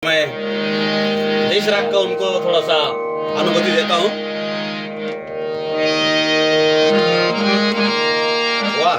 मैं देश राग का उनको थोड़ा सा अनुभूति देता हूँ। वाह,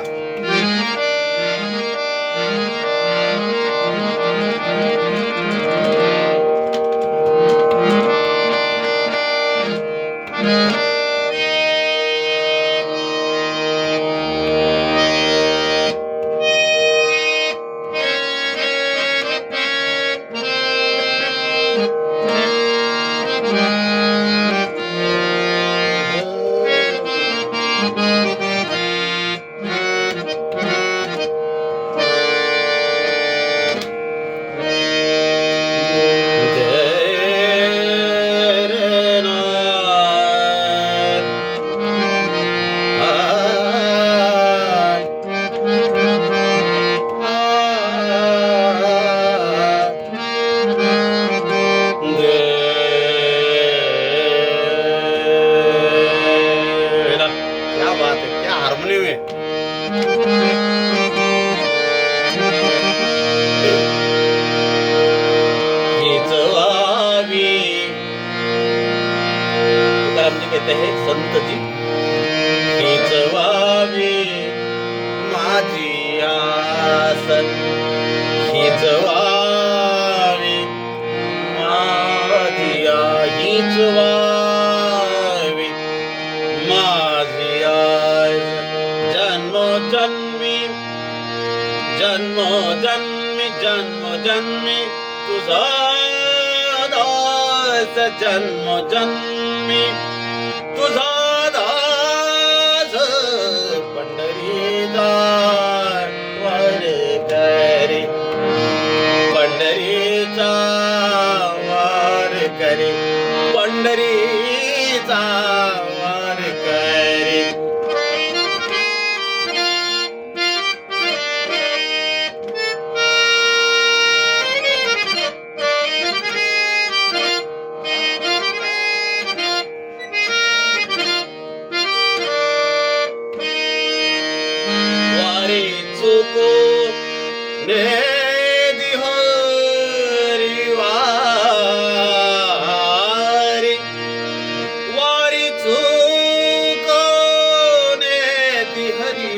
क्या बात है, क्या हारमोनियम है। तुकाराम जी कहते हैं, संत जी, खिचवावी माझी आसन, खिचवावी माझी हिचवावी माझी आस, जन्मोजन्मी जन्मोजन्मी जन्मोजन्मी तुझा दास, जन्मोजन्मी तुझा दास, पंढरीचा वार करी, पंढरीचा वार करी, पंढरीचा वार करी. वारी चुको नेदी हरी वारी, वारी चुको नेदी हरी,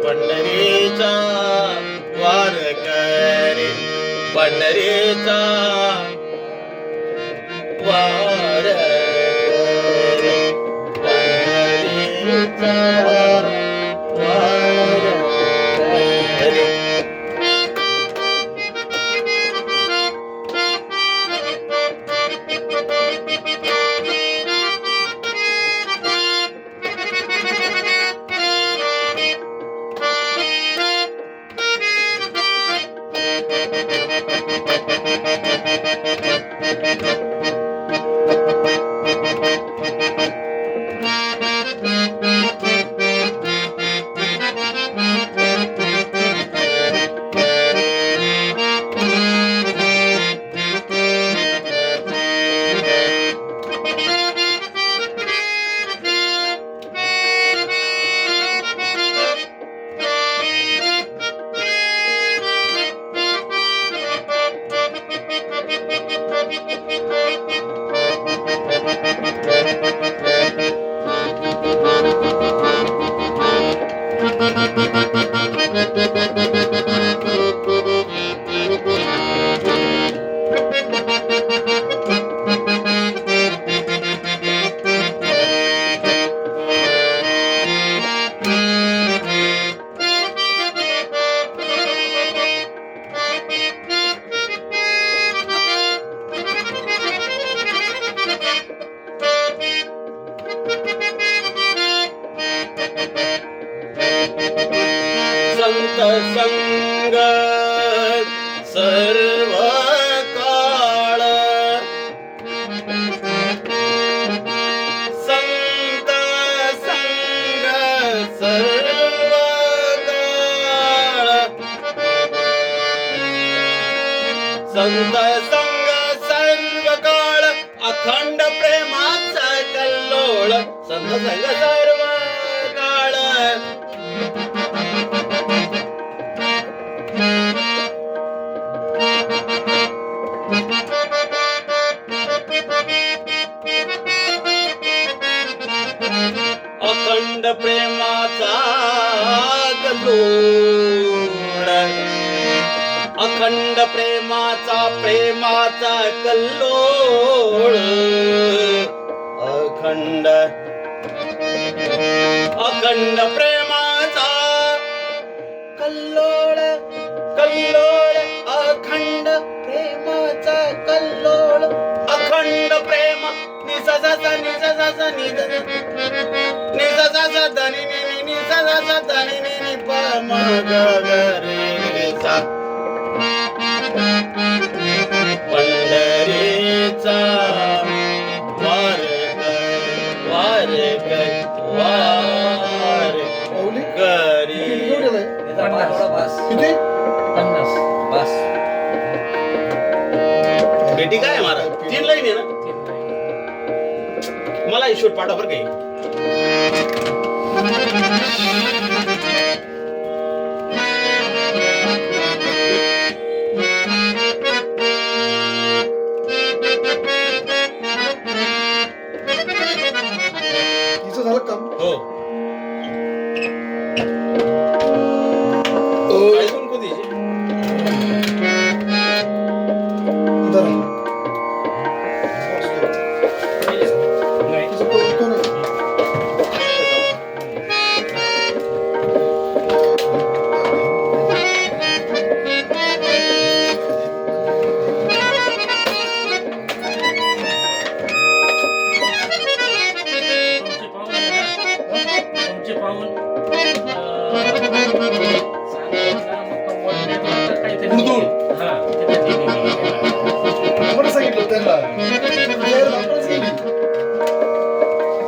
पंढरीचा वार करी, पंढरीचा वार करी, पंढरीचा वार करी. संत संग सर्व काळ, संत संग सर्व काळ, संत संग सर्व काळ, अखंड प्रेमाचा कल्लोळ, संत संग सर्व काळ. अखंड प्रेमाचा कल्लोळ, अखंड प्रेमाचा कल्लोळ, अखंड प्रेमाचा कल्लोळ, अखंड प्रेम निसा धनी प म ग रे सा, पंढरीचा वार गरी. पेटी काय आहे महाराज? 3 लाईन आहे ना? मला ही शूट पाठवा बरं काही. झालं काम. हो. ऐकून कोणती?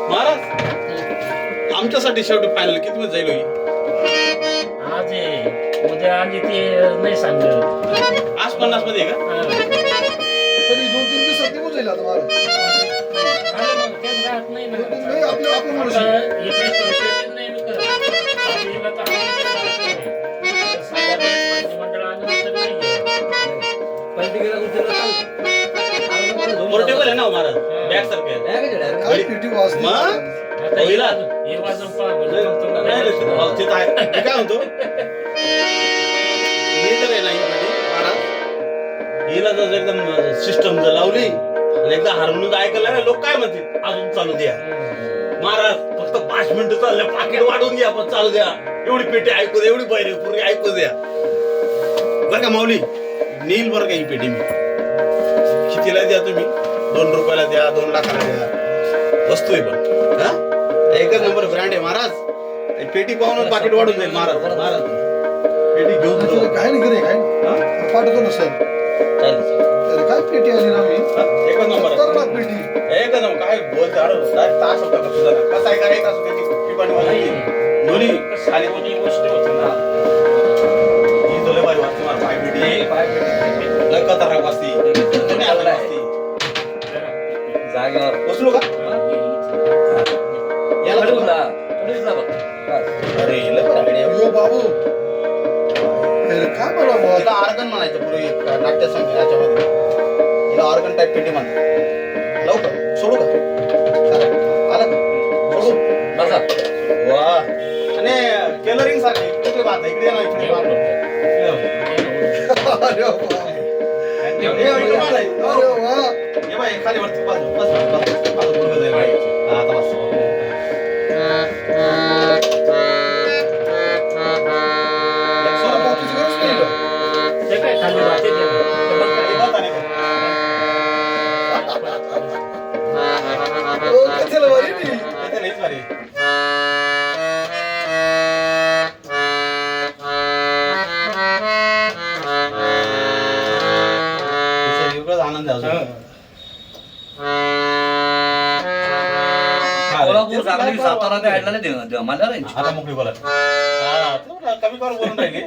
महाराज आमच्यासाठी शेवटी फायनल किती मध्ये जाईल होई? आज उद्या आणि ते नाही सांगलं. आज 50 मध्ये आहे का? 2-3 दिवसात निघून जाईल आता महाराज. राहत नाही ना. आपलं माणूस आहे. पोर्टेबल आहे ना महाराज, बॅग सारखं काय पेटी वाजते. मग? हे वाजून पहा बरं. ते तर आहे. मी काय म्हणतो, हे जर आहे ना ही पेटी महाराज, हिला जर एकदम सिस्टम जर लावली आणि एकदा हार्मोनियम ऐकायला ना, लोक काय म्हणतील, अजून चालू द्या महाराज, फक्त 5 मिनिटं चाललं, पाकिट वाढवून घ्या, पण चालू द्या, एवढी पेटी ऐकू द्या, एवढी बैरे पूर्वी ऐकू द्या बरं का माऊली. नील बरं का ही पेटी मी कितीला द्या तुम्ही? 2 रुपयाला द्या, 2 लाखाला द्या, वस्तू आहे पण हा एकच नंबर ब्रँड आहे महाराज. पेटी पाहून पाकिट वाढून जाईल महाराज. महाराज पेटी घेऊन जाऊ. काय नाही करे काय पाठवतो ना सर. अरे काय पेटी आली ना मी. एकच नंबर पेटी एकच नंबर. काय बोलते अरे तास होता का तुझा? कसा आहे काय तास त्याची टिपाणी वाजली दोन्ही खाली कोणी गोष्ट होती ना. ही तुला बाई वाजते मला पाय पेटी लय खतरनाक वाजती. कोणी आलं वाजती जागेवर बसलो का? याला अरे लय बरं आयडिया. यो बाबू काय बोला तिला ऑर्गन म्हणायचं पूर्वी नाट्य संगीताच्यामध्ये. तिला ऑर्गन टाईप पेटी म्हणतात. लवकर सोडू का? आलं का? सोडू बसा. वा आणि टेलरिंग सारखी कुठे बात आहे? इकडे ना इकडे बात. अरे वा. ये बाई खाली वरती बस बस बस माझं मुलगा जाईल बाई. आता बस. ते काय खाली वाटे आनंद आहे. सातारा ते ऐकलं नाही मला आता मोकळी बोला. कमी करून बोलून राहिली.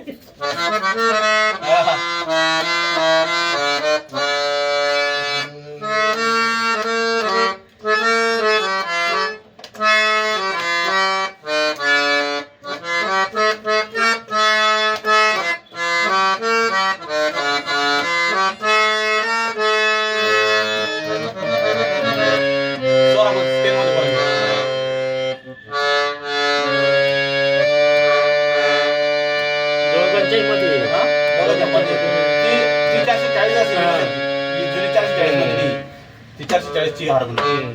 40 असेल. ही जुनी 440 मध्ये नाही. ती 440 ची हार्मोनियम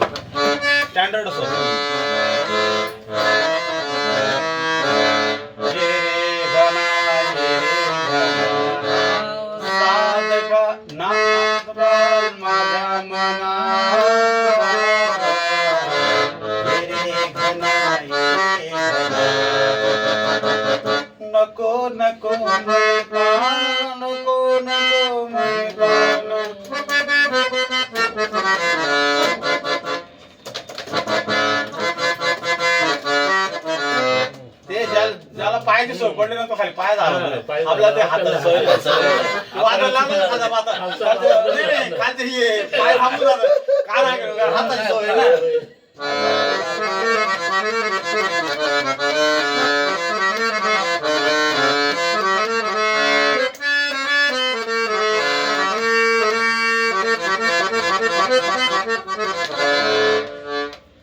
स्टँडर्ड असतो. नको नको नको नको ते ज्याला पायाची सोय पडली ना तो खाली पाय झाला आपला ते हाताला सवय वाजवायला लागलं ना खालचे हे पाय थांबून जातं काय नाही हाताची सवय ना.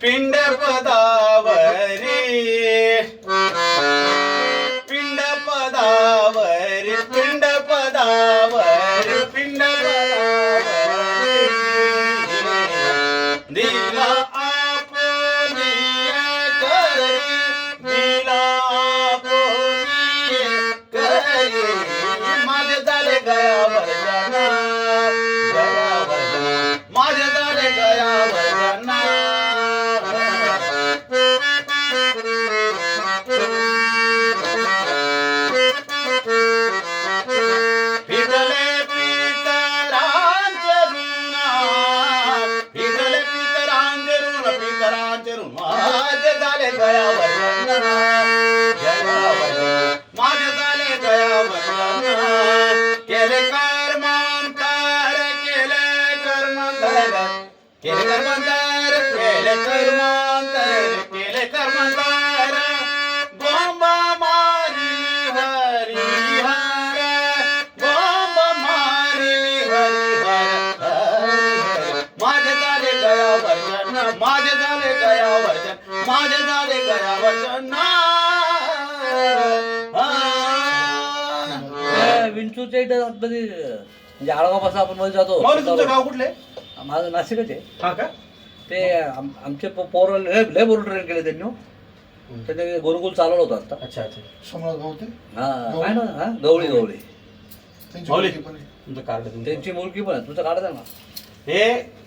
पिंड पदावरी पिंड पदावरी पिंड पदावरी पिंड पदावरी दिला आपली करी दिला आपली करी माझे झाले गयावर जाना गयावर जाना माझे झाले गयावर जाना. माझे झाले गयावर माझे झाले गयावर केले कर्मांतर केले कर्मांतर केले कर्मांतर केले कर्मांतर केले कर्मांतर बोंबा मारी हरी हर बोंबा मारी हरी हर माझे झाले गयावर माझे झाले गयावर माझे झाले गयावर विंचूच्या इथे आतमध्ये म्हणजे आळगावपासून आपण मध्ये जातो. तुमचं गाव कुठले? माझं नाशिकच आहे. हा का? ते आमचे पोरं लय बोर ट्रेन केले त्यांनी. त्याने गोलगोल चालवलं होतं आता. अच्छा अच्छा. सम्राट भाऊ ते हा काय ना हा गवळी गवळी त्यांची माऊली, मुलगी पण आहे. तुमचं कार्ड तुमचं. त्यांची मुलगी पण आहे. तुमचं काढत आहे ना. हे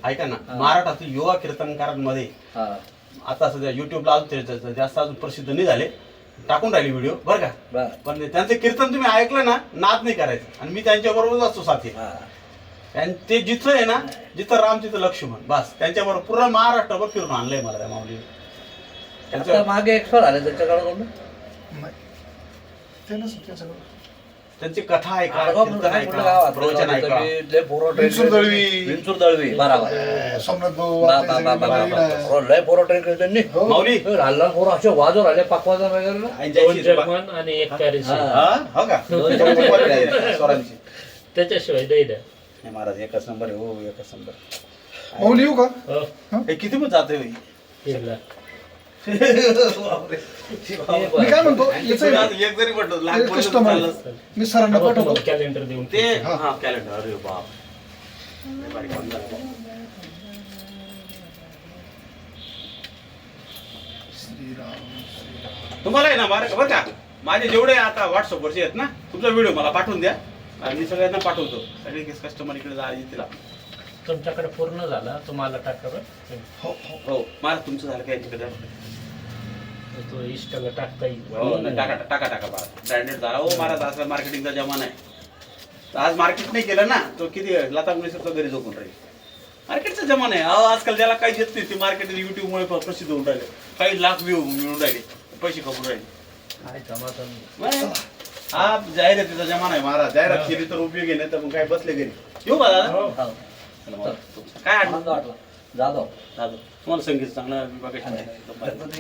ऐका ना महाराष्ट्रातील युवा कीर्तनकारांमध्ये हा आता सध्या युट्यूबला अजून जास्त अजून प्रसिद्ध नाही झाले टाकून राहिली व्हिडिओ बरं का. बर पण त्यांचे कीर्तन तुम्ही ऐकलं ना नाद नाही करायचं आणि मी त्यांच्या बरोबर असतो साथी. हा ते जिथं आहे ना जिथं राम तिथं लक्ष्मण बस त्यांच्याबरोबर पूर्ण महाराष्ट्रभर फिरून आणलंय मला त्या माऊलीने. आता त्यांचं मागे एक्सपायर झाले त्यांच्याकडे कोण नाही. ते नसतं त्यांच्याकडं. त्यांची कथा ऐका आळगाव कीर्तन कुठलं ऐका गाव प्रवचन ऐका. लय पोरं ट्रेन विंचूर दळवी. विंचूर दळवी बरोबर. सम्राट भाऊ बा- आपल्या बा- बा- बा- सगळ्यांना बा- इकडं. बा- लय पोरं ट्रेन केले त्यांनी. हो. माऊली लहान लहान पोरं असे वाजवर आले पाकवाजा वगैरे ना. आणि दोन ज्याची- जर्मन आणि एक पॅरिस हा. हा? हो का स्वरांची त्याच्याशिवाय दैदा. हे महाराज एकच नंबर आहे हो एकच नंबर. माऊली येऊ का? हो हे किती पण जाते होई केला. बापरे. मी काय म्हणतो याचं आहे ना, एक जरी म्हटलं लाख ते बोललं customer चाललं आहे. असतं. मी सरांना पाठवतो. कॅलेंडर देऊन ते हा कॅलेंडर अरे बाप लय भारी काम झालं. तुम्हाला आहे ना बरं का माझे जेवढे आता व्हॉट्सअपवरचे आहेत ना तुमचा व्हिडिओ मला पाठवून द्या आणि मी सगळ्यांना पाठवतो सगळे कस्टमर इकडे जा येतील. तुमच्याकडे पूर्ण झाला तुम्हाला टाका हो हो. हो मला तुमचं झालं काय तिकडे तो इष्टला टाकता येईल. हो ना, टाका टाका टाका बा ब्रँडेड झाला हो महाराज आज मार्केटिंगचा जमाना आहे. तर आज मार्केट नाही केलं ना तो किती लता मंगेशकरचा घरी झोपून राहील. मार्केटचा जमाना आहे अहो आजकाल ज्याला काही येत नाही ते मार्केट युट्यूबमुळे प्रसिद्ध होऊन राहिले काही लाख व्ह्यू मिळून राहिले पैसे कमवून राहिले. काय जमात मग हा जाहिरातीचा जमाना आहे महाराज जाहिरात केली तर उपयोगी नाही तर मग काय बसले घरी येऊ का दादा हो. हा. काय आनंद वाटला जाधव दादा तुम्हाला संगीत चांगला विभागाची